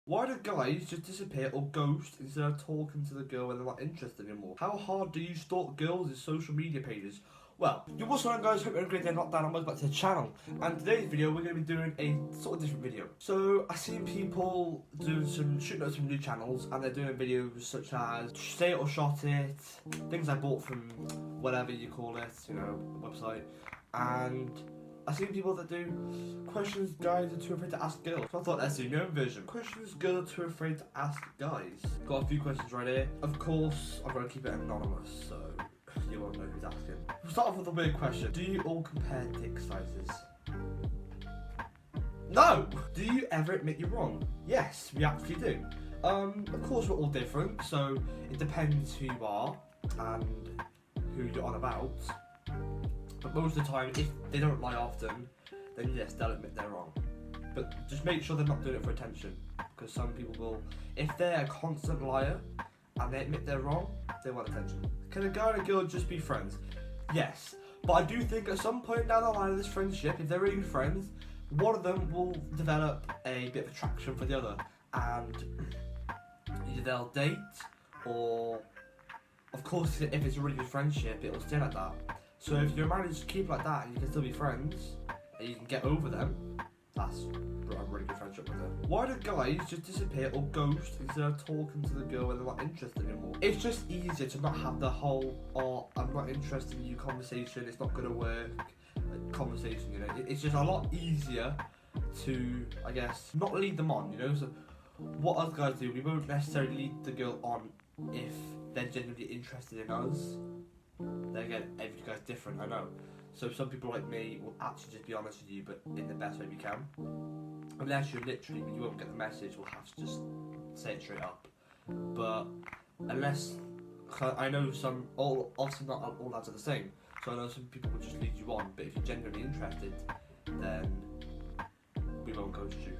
Why do guys just disappear or ghost instead of talking to the girl when they're not interested anymore? How hard do you stalk girls' social media pages? Well, what's going on, guys? Hope you're having a great day. Not that, I'm back to the channel. And today's video, we're going to be doing a sort of different video. So, I've seen people shooting up some new channels, and they're doing videos such as say it or shot it, things I bought from whatever you call it, you know, website, and I've seen people that do questions guys are too afraid to ask girls. So I thought let's do my own version. Questions girls are too afraid to ask guys. Got a few questions right here. Of course, I'm going to keep it anonymous, so you won't know who's asking. We'll start off with a weird question. Do you all compare dick sizes? No! Do you ever admit you're wrong? Yes, we actually do. Of course we're all different, so it depends who you are and who you're on about. But most of the time, if they don't lie often, then yes, they'll admit they're wrong. But just make sure they're not doing it for attention, because some people will, if they're a constant liar and they admit they're wrong, they want attention. Can a guy and a girl just be friends? Yes, but I do think at some point down the line of this friendship, if they're really good friends, one of them will develop a bit of attraction for the other, and either they'll date, or of course if it's a really good friendship, it'll stay like that. So if you're managed to keep it like that and you can still be friends, and you can get over them, that's a really good friendship with them. Why do guys just disappear or ghost instead of talking to the girl when they're not interested anymore? It's just easier to not have the whole, oh, I'm not interested in you conversation, it's not going to work conversation, you know. It's just a lot easier to, I guess, not lead them on, you know. So what us guys do, we won't necessarily lead the girl on if they're genuinely interested in us. Then again, every guy's different, I know. So some people like me will actually just be honest with you, but in the best way we can. Unless you're literally, you won't get the message, we'll have to just say it straight up. But unless, I know some, obviously not all lads are the same. So I know some people will just lead you on, but if you're genuinely interested, then we won't ghost you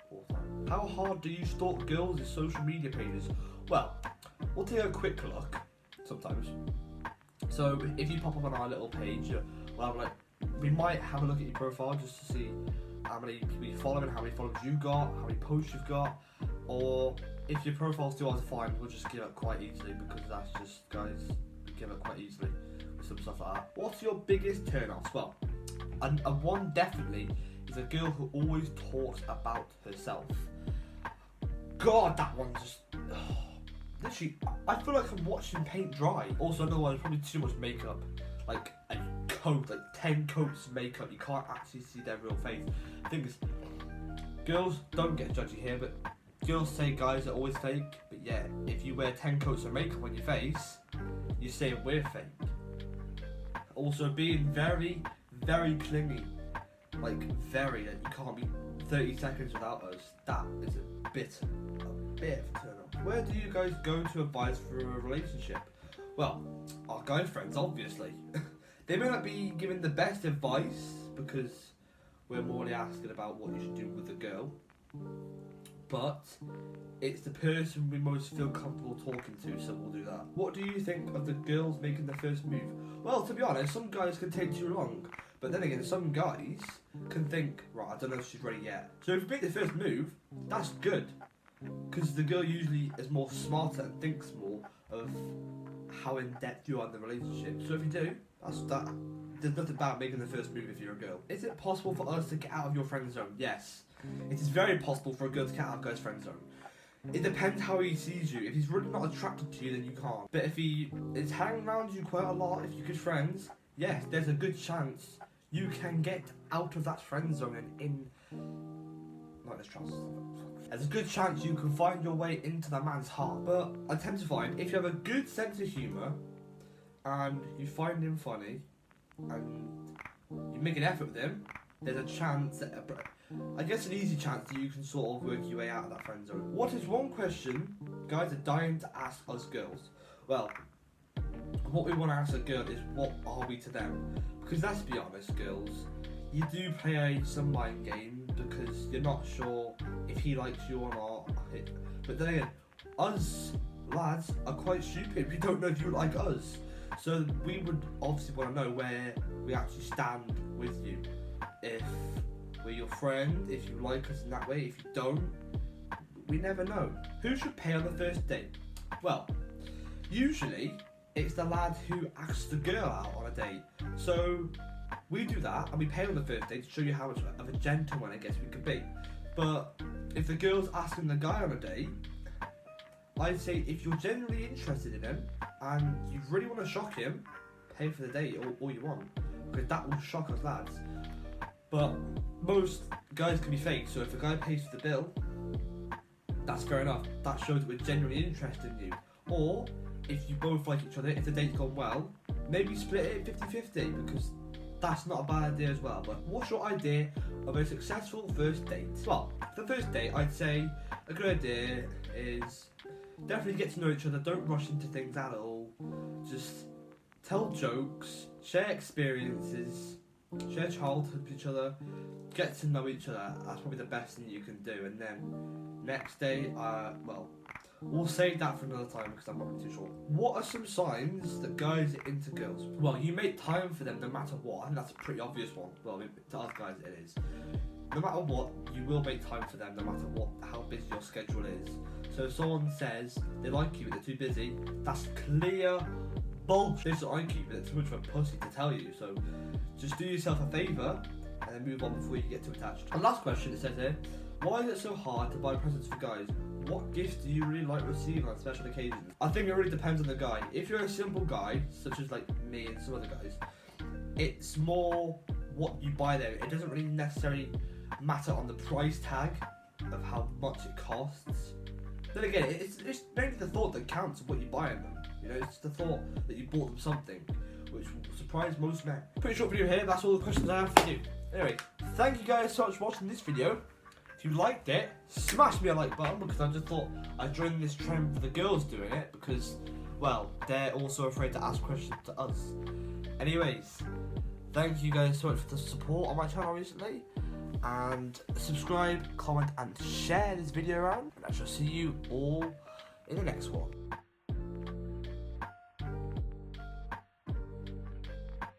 all the time. How hard do you stalk girls' social media pages? Well, we'll take a quick look, sometimes. So if you pop up on our little page, we might have a look at your profile just to see how many people you follow and how many followers you got, how many posts you've got, or if your profile's too hard to find, we'll just give up quite easily, because that's just, guys, we give up quite easily with some stuff like that. What's your biggest turn-offs? Well, and one definitely is a girl who always talks about herself. God, that one just... Literally, I feel like I'm watching paint dry. Also, another one is probably too much makeup. Like a coat, like 10 coats of makeup. You can't actually see their real face. The thing is, girls, don't get judgy here, but girls say guys are always fake. But yeah, if you wear 10 coats of makeup on your face, you say we're fake. Also, being very, very clingy. Like, very. Like, you can't be 30 seconds without us. That is a bit of a turn off. Where do you guys go to advise for a relationship? Well, our guy friends, obviously. They may not be giving the best advice, because we're morely asking about what you should do with a girl, but it's the person we most feel comfortable talking to, so we'll do that. What do you think of the girls making the first move? Well, to be honest, some guys can take too long, but then again, some guys can think, right, I don't know if she's ready yet. So if you make the first move, that's good, because the girl usually is more smarter and thinks more of how in depth you are in the relationship. So if you do, that's that. There's nothing bad making the first move if you're a girl. Is it possible for us to get out of your friend zone? Yes. It is very possible for a girl to get out of a guy's friend zone. It depends how he sees you. If he's really not attracted to you, then you can't. But if he is hanging around you quite a lot, if you're good friends, yes, there's a good chance you can get out of that friend zone and in... Not this trust. There's a good chance you can find your way into that man's heart. But I tend to find if you have a good sense of humour and you find him funny and you make an effort with him, there's a chance that, I guess an easy chance that you can sort of work your way out of that friend zone. What is one question guys are dying to ask us girls? Well, what we want to ask a girl is, what are we to them? Because let's be honest, girls, you do play some mind game because you're not sure if he likes you or not. But then again, us lads are quite stupid. We don't know if you like us. So we would obviously want to know where we actually stand with you. If we're your friend, if you like us in that way, if you don't, we never know. Who should pay on the first date? Well, usually it's the lad who asks the girl out on a date. So we do that and we pay on the first date to show you how much of a gentleman I guess we could be. But if the girl's asking the guy on a date, I'd say if you're genuinely interested in him and you really want to shock him, pay for the date all you want, because that will shock us lads. But most guys can be fake, so if a guy pays for the bill, that's fair enough. That shows that we're genuinely interested in you. Or if you both like each other, if the date's gone well, maybe split it 50-50, because that's not a bad idea as well. But what's your idea of a successful first date? Well, for the first date, I'd say a good idea is definitely get to know each other. Don't rush into things at all. Just tell jokes, share experiences, share childhood with each other, get to know each other. That's probably the best thing you can do. And then next day, well, we'll save that for another time because I'm not too sure. What are some signs that guys are into girls? Well, you make time for them no matter what. I think that's a pretty obvious one. Well, to us guys it is. No matter what, you will make time for them no matter what, how busy your schedule is. So if someone says they like you but they're too busy, that's clear bullshit. They just like you but they're too much of a pussy to tell you. So just do yourself a favour and then move on before you get too attached. And last question, it says here, why is it so hard to buy presents for guys? What gifts do you really like receiving on special occasions? I think it really depends on the guy. If you're a simple guy, such as like me and some other guys, it's more what you buy there. It doesn't really necessarily matter on the price tag of how much it costs. Then again, it's mainly the thought that counts of what you buy in them. You know, it's the thought that you bought them something, which will surprise most men. Pretty short video here, that's all the questions I have for you. Anyway, thank you guys so much for watching this video. If you liked it, smash me a like button, because I just thought I'd join this trend for the girls doing it, because, well, they're also afraid to ask questions to us. Anyways, thank you guys so much for the support on my channel recently, and subscribe, comment and share this video around, and I shall see you all in the next one.